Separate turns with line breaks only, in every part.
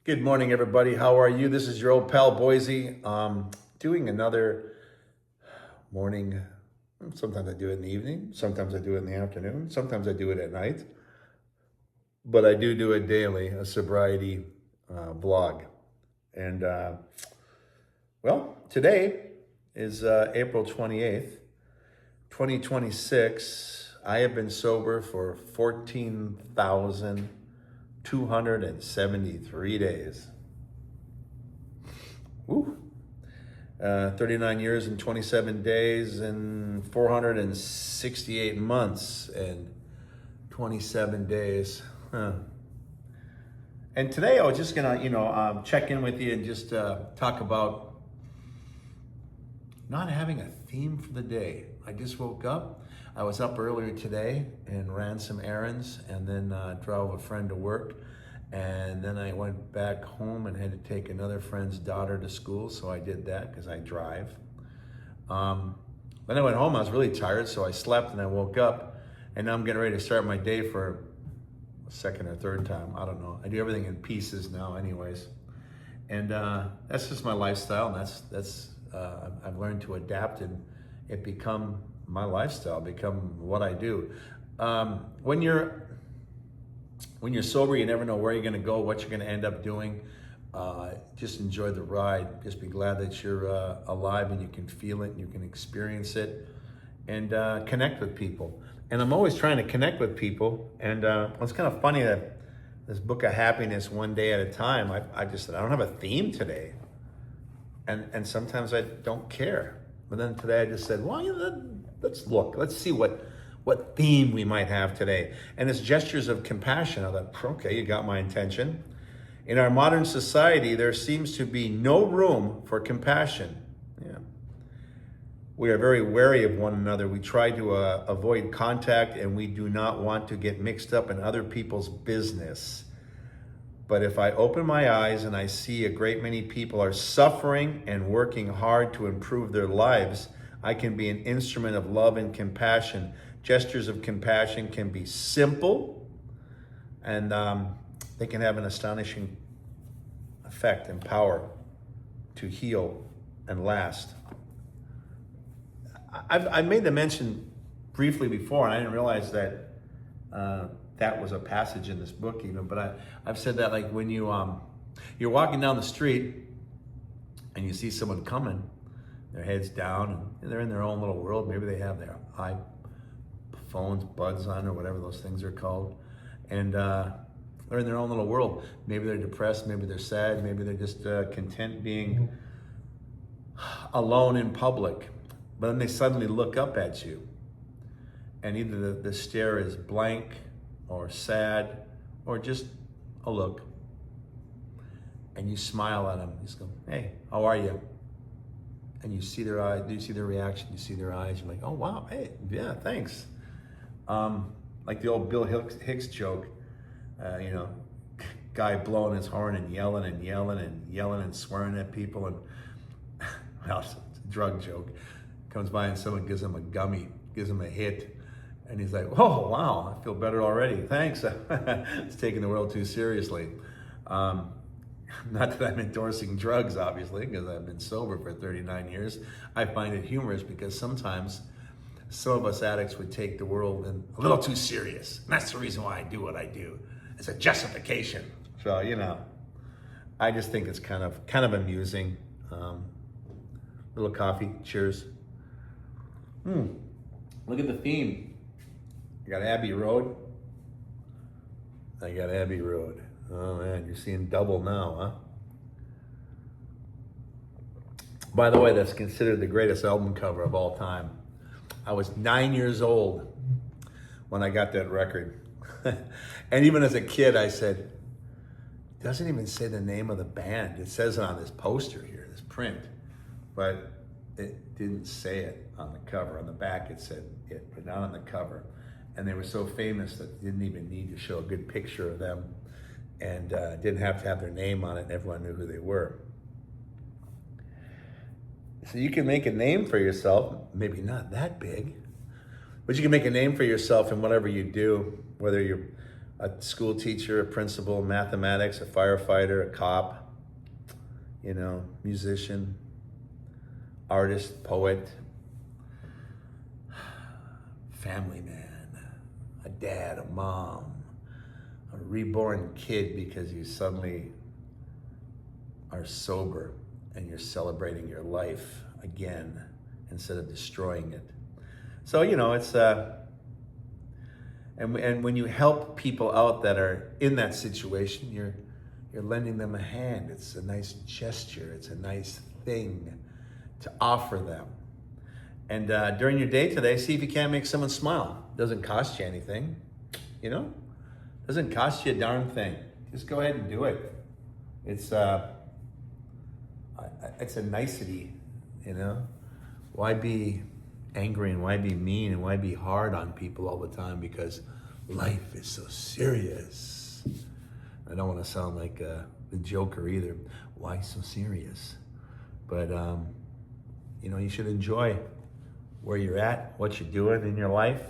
Good morning, everybody. How are you? This is your old pal Boise. Doing another morning. Sometimes I do it in the evening. Sometimes I do it in the afternoon. Sometimes I do it at night. But I do it daily, a sobriety vlog. And today is April 28th, 2026. I have been sober for 14,273 days. Woo. 39 years and 27 days and 468 months and 27 days. Huh. And today I was just gonna, check in with you and just talk about not having a theme for the day. I just woke up. I was up earlier today and ran some errands and then drove a friend to work. And then I went back home and had to take another friend's daughter to school. So I did that because I drive. Then I went home, I was really tired. So I slept and I woke up and now I'm getting ready to start my day for a second or third time. I don't know. I do everything in pieces now anyways. And that's just my lifestyle. And that's I've learned to adapt and it become my lifestyle, become what I do. When you're sober, you never know where you're going to go, what you're going to end up doing. Just enjoy the ride. Just be glad that you're alive and you can feel it and you can experience it and connect with people. And I'm always trying to connect with people. And it's kind of funny that this book of happiness, one day at a time, I just said, I don't have a theme today. And sometimes I don't care. But then today I just said, well, let's look. Let's see what theme we might have today. And it's gestures of compassion. I thought, okay, you got my attention. In our modern society, there seems to be no room for compassion. Yeah. We are very wary of one another. We try to avoid contact and we do not want to get mixed up in other people's business. But if I open my eyes and I see a great many people are suffering and working hard to improve their lives, I can be an instrument of love and compassion. Gestures of compassion can be simple and they can have an astonishing effect and power to heal and last. I've made the mention briefly before, and I didn't realize that that was a passage in this book even, but I've said that like when you're walking down the street and you see someone coming, their head's down and they're in their own little world. Maybe they have their iPhones, buds on, or whatever those things are called. And they're in their own little world. Maybe they're depressed, maybe they're sad, maybe they're just content being alone in public. But then they suddenly look up at you. And either the stare is blank or sad or just a look. And you smile at them. You just go, hey, how are you? And you see their eyes, you see their reaction, you see their eyes, you're like, oh wow, hey, yeah, thanks. Like the old Bill Hicks joke, guy blowing his horn and yelling and swearing at people, and well, it's a drug joke. Comes by and someone gives him a gummy, gives him a hit, and he's like, oh wow, I feel better already, thanks. It's taking the world too seriously. Not that I'm endorsing drugs, obviously, because I've been sober for 39 years. I find it humorous because sometimes some of us addicts would take the world a little too serious. And that's the reason why I do what I do. It's a justification. So, I just think it's kind of amusing. Little coffee, cheers. Look at the theme. I got Abbey Road. Oh man, you're seeing double now, huh? By the way, that's considered the greatest album cover of all time. I was 9 years old when I got that record. And even as a kid, I said, it doesn't even say the name of the band. It says it on this poster here, this print, but it didn't say it on the cover. On the back, it said it, but not on the cover. And they were so famous that they didn't even need to show a good picture of them, and didn't have to have their name on it, and everyone knew who they were. So you can make a name for yourself, maybe not that big, but you can make a name for yourself in whatever you do, whether you're a school teacher, a principal, mathematics, a firefighter, a cop, you know, musician, artist, poet, family man, a dad, a mom, a reborn kid because you suddenly are sober and you're celebrating your life again instead of destroying it. So, you know, it's and when you help people out that are in that situation, you're lending them a hand. It's a nice gesture. It's a nice thing to offer them. And during your day today, see if you can't make someone smile. Doesn't cost you anything, you know? Doesn't cost you a darn thing. Just go ahead and do it. It's a nicety, you know? Why be angry and why be mean and why be hard on people all the time? Because life is so serious. I don't want to sound like the Joker either. Why so serious? But, you know, you should enjoy where you're at, what you're doing in your life,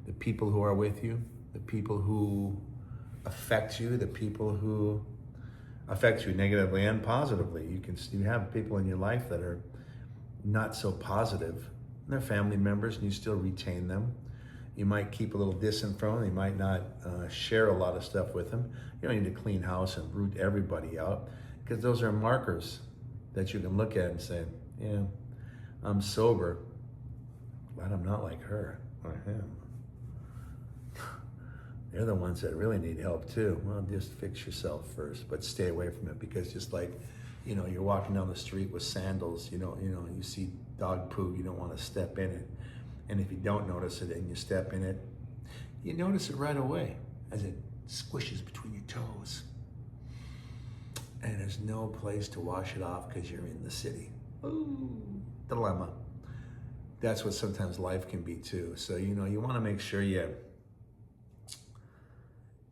the people who are with you, the people who affect you, the people who affect you negatively and positively. You have people in your life that are not so positive. They're family members and you still retain them. You might keep a little distance from them. You might not share a lot of stuff with them. You don't need to clean house and root everybody out, because those are markers that you can look at and say, yeah, I'm sober, but I'm not like her or him. They're the ones that really need help too. Well, just fix yourself first, but stay away from it, because just like, you know, you're walking down the street with sandals, you see dog poo, you don't want to step in it. And if you don't notice it and you step in it, you notice it right away as it squishes between your toes. And there's no place to wash it off because you're in the city. Ooh, dilemma. That's what sometimes life can be too. So, you know, you want to make sure you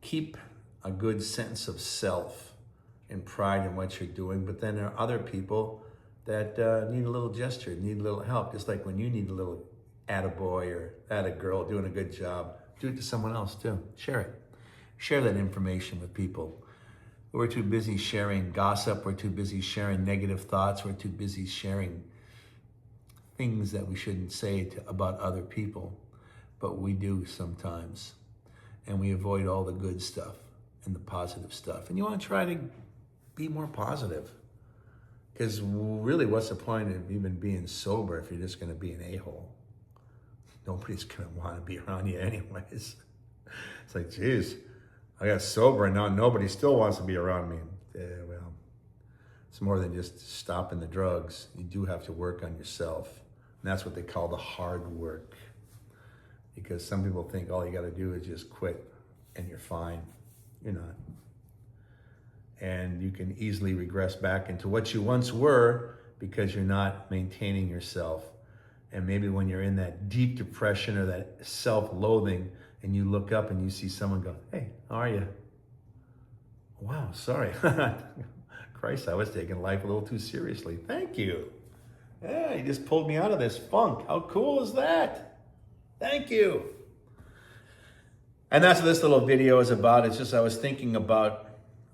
keep a good sense of self and pride in what you're doing. But then there are other people that need a little gesture, need a little help. Just like when you need a little attaboy or attagirl doing a good job, do it to someone else too. Share it. Share that information with people. We're too busy sharing gossip. We're too busy sharing negative thoughts. We're too busy sharing things that we shouldn't say about other people, but we do sometimes. And we avoid all the good stuff and the positive stuff. And you want to try to be more positive, because really, what's the point of even being sober if you're just going to be an a-hole? Nobody's going to want to be around you anyways. It's like, geez, I got sober and now nobody still wants to be around me. Well, it's more than just stopping the drugs. You do have to work on yourself. And that's what they call the hard work. Because some people think all you got to do is just quit and you're fine. You're not. And you can easily regress back into what you once were because you're not maintaining yourself. And maybe when you're in that deep depression or that self-loathing and you look up and you see someone go, hey, how are you? Wow, sorry. Christ, I was taking life a little too seriously. Thank you. Yeah, you just pulled me out of this funk. How cool is that? Thank you. And that's what this little video is about. It's just I was thinking about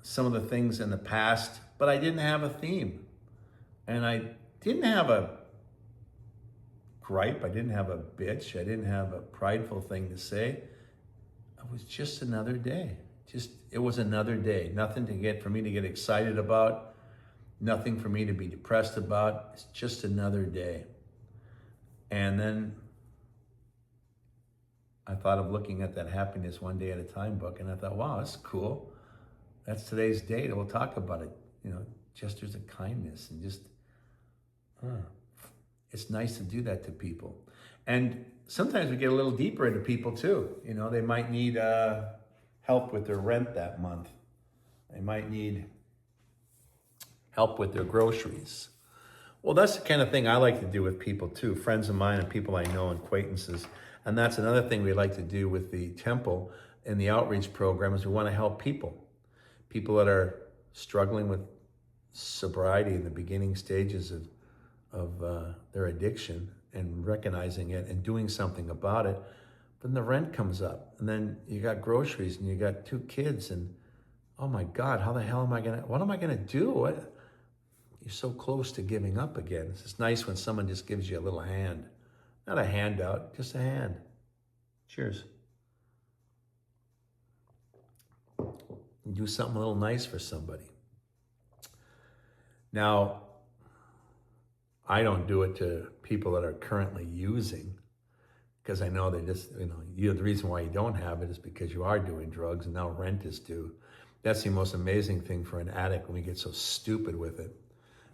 some of the things in the past, but I didn't have a theme. And I didn't have a gripe. I didn't have a bitch. I didn't have a prideful thing to say. It was just another day. It was another day. Nothing for me to get excited about. Nothing for me to be depressed about. It's just another day. And then I thought of looking at that Happiness One Day at a Time book, and I thought, wow, that's cool. That's today's date. We'll talk about it. You know, gestures of kindness and just, it's nice to do that to people. And sometimes we get a little deeper into people too. You know, they might need help with their rent that month. They might need help with their groceries. Well, that's the kind of thing I like to do with people too, friends of mine and people I know, acquaintances. And that's another thing we like to do with the temple and the outreach program is we want to help people that are struggling with sobriety in the beginning stages of their addiction and recognizing it and doing something about it, Then the rent comes up, and then you got groceries, and you got 2 kids, and oh my God, how the hell what am I gonna do? You're so close to giving up again. It's nice when someone just gives you a little hand. Not a handout, just a hand. Cheers. Do something a little nice for somebody. Now, I don't do it to people that are currently using, because I know they just, the reason why you don't have it is because you are doing drugs and now rent is due. That's the most amazing thing for an addict when we get so stupid with it.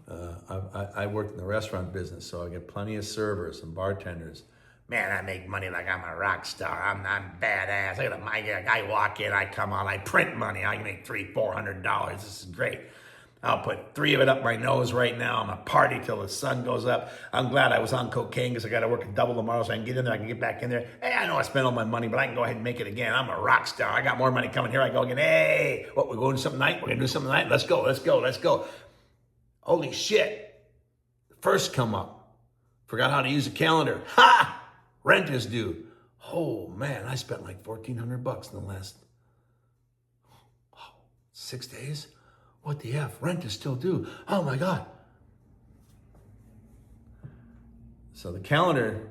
I worked in the restaurant business, so I get plenty of servers and bartenders. Man, I make money like I'm a rock star. I'm badass. I walk in, I come out, I print money. I make $300-400. This is great. I'll put 3 of it up my nose right now. I'm gonna party till the sun goes up. I'm glad I was on cocaine because I got to work a double tomorrow, so I can get in there. I can get back in there. Hey, I know I spent all my money, but I can go ahead and make it again. I'm a rock star. I got more money coming. Here I go again. Hey, what, we're going to something tonight? We're gonna do something tonight. Let's go. Holy shit! First come up. Forgot how to use a calendar. Ha! Rent is due. Oh man, I spent like $1,400 in the last 6 days. What the F? Rent is still due. Oh my God. So the calendar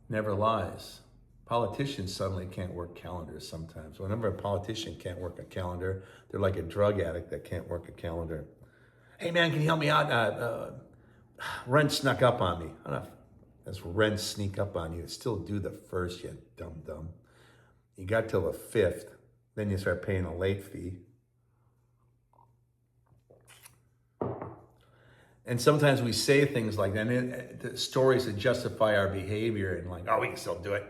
never lies. Politicians suddenly can't work calendars sometimes. Whenever a politician can't work a calendar, they're like a drug addict that can't work a calendar. Hey man, can you help me out? Rent snuck up on me. I don't know if that's rent sneak up on you. It's still due the 1st, you dumb. You got till the 5th. Then you start paying a late fee. And sometimes we say things like that, and the stories that justify our behavior and like, oh, we can still do it.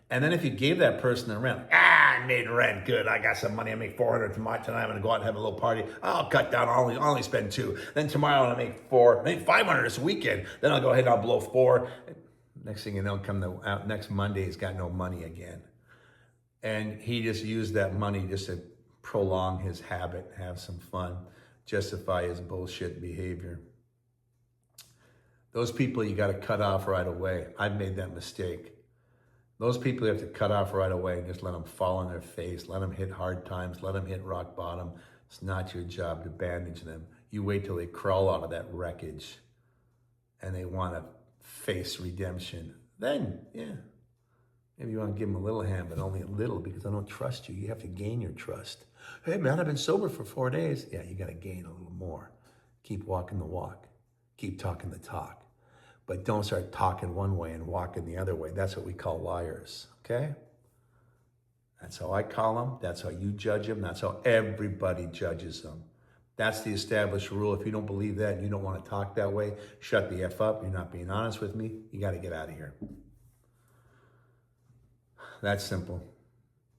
And then if you gave that person the rent, I made rent, good. I got some money. I make $400 tonight. I'm gonna go out and have a little party. I'll cut down. I'll only spend $2. Then tomorrow I'll make $4. Make $500 this weekend. Then I'll go ahead and I'll blow $4. Next thing you know, next Monday, he's got no money again. And he just used that money just to prolong his habit, have some fun, justify his bullshit behavior. Those people you got to cut off right away. I've made that mistake. Those people you have to cut off right away and just let them fall on their face, let them hit hard times, let them hit rock bottom. It's not your job to bandage them. You wait till they crawl out of that wreckage and they want to face redemption. Then, yeah. Maybe you want to give them a little hand, but only a little, because I don't trust you. You have to gain your trust. Hey, man, I've been sober for 4 days. Yeah, you got to gain a little more. Keep walking the walk. Keep talking the talk. But don't start talking one way and walking the other way. That's what we call liars, okay? That's how I call them. That's how you judge them. That's how everybody judges them. That's the established rule. If you don't believe that and you don't want to talk that way, shut the F up. You're not being honest with me. You got to get out of here. That's simple.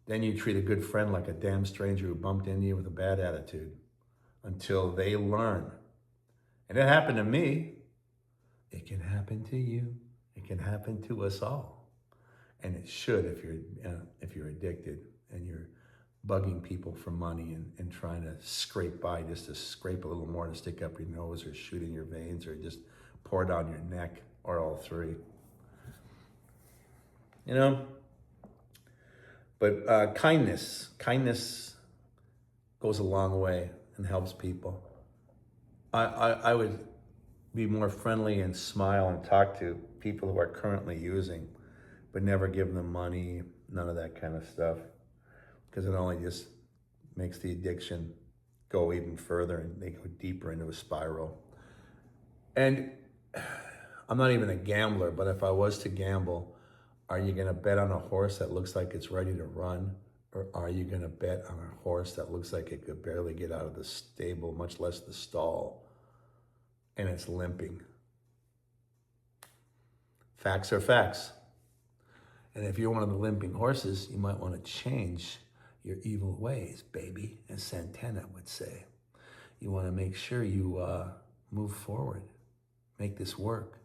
Then you treat a good friend like a damn stranger who bumped into you with a bad attitude until they learn. And it happened to me. It can happen to you. It can happen to us all. And it should if you're addicted and you're bugging people for money and trying to scrape by just to scrape a little more to stick up your nose or shoot in your veins or just pour down your neck or all three. But kindness goes a long way and helps people. I would be more friendly and smile and talk to people who are currently using, but never give them money, none of that kind of stuff, because it only just makes the addiction go even further and they go deeper into a spiral. And I'm not even a gambler, but if I was to gamble, are you gonna bet on a horse that looks like it's ready to run? Or are you gonna bet on a horse that looks like it could barely get out of the stable, much less the stall, and it's limping? Facts are facts. And if you're one of the limping horses, you might wanna change your evil ways, baby, as Santana would say. You wanna make sure you move forward, make this work,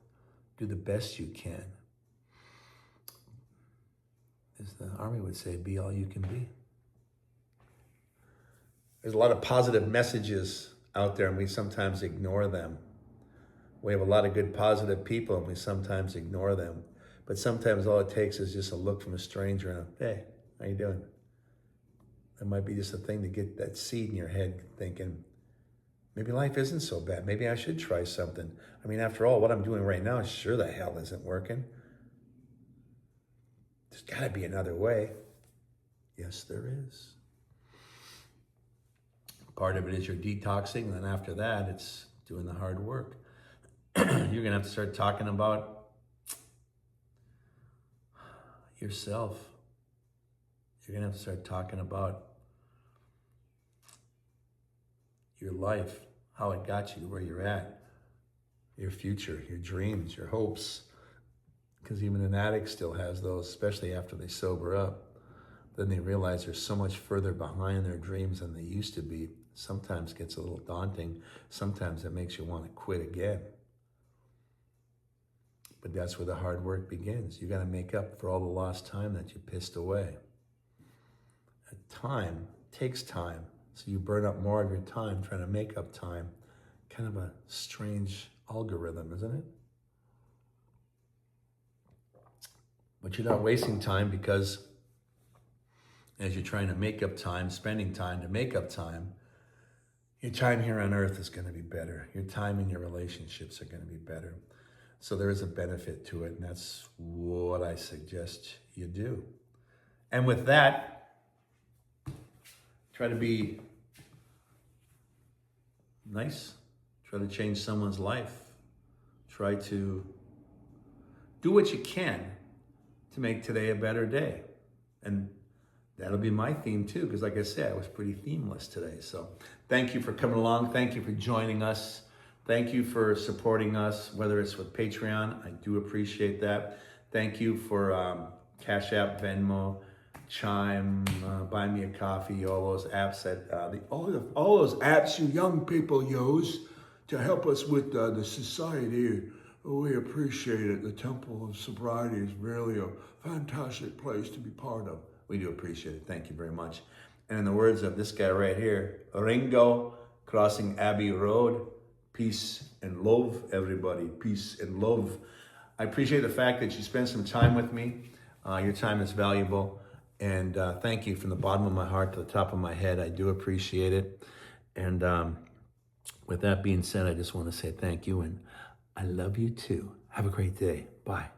do the best you can. As the Army would say, be all you can be. There's a lot of positive messages out there and we sometimes ignore them. We have a lot of good positive people and we sometimes ignore them But sometimes all it takes is just a look from a stranger and hey, how you doing? That might be just a thing to get that seed in your head thinking, maybe life isn't so bad. Maybe I should try something. I mean, after all, what I'm doing right now sure the hell isn't working. There's gotta be another way. Yes, there is. Part of it is your detoxing, and then after that, it's doing the hard work. You're gonna have to start talking about yourself. You're gonna have to start talking about your life, how it got you to where you're at, your future, your dreams, your hopes. Because even an addict still has those, especially after they sober up. Then they realize they're so much further behind their dreams than they used to be. Sometimes gets a little daunting. Sometimes it makes you want to quit again. But that's where the hard work begins. You got to make up for all the lost time that you pissed away. Time takes time. So you burn up more of your time trying to make up time. Kind of a strange algorithm, isn't it? But you're not wasting time because as you're trying to make up time, spending time to make up time, your time here on earth is going to be better. Your time in your relationships are going to be better. So there is a benefit to it, and that's what I suggest you do. And with that, try to be nice. Try to change someone's life. Try to do what you can to make today a better day. And that'll be my theme too, because like I said, I was pretty themeless today. So thank you for coming along. Thank you for joining us. Thank you for supporting us, whether it's with Patreon. I do appreciate that. Thank you for Cash App, Venmo, Chime, Buy Me a Coffee, all those apps that all those apps you young people use to help us with the society. We appreciate it. The Temple of Sobriety is really a fantastic place to be part of. We do appreciate it. Thank you very much. And in the words of this guy right here, Ringo, crossing Abbey Road, peace and love, everybody. Peace and love. I appreciate the fact that you spend some time with me. Your time is valuable. And thank you from the bottom of my heart to the top of my head. I do appreciate it. And with that being said, I just want to say thank you. And I love you too. Have a great day. Bye.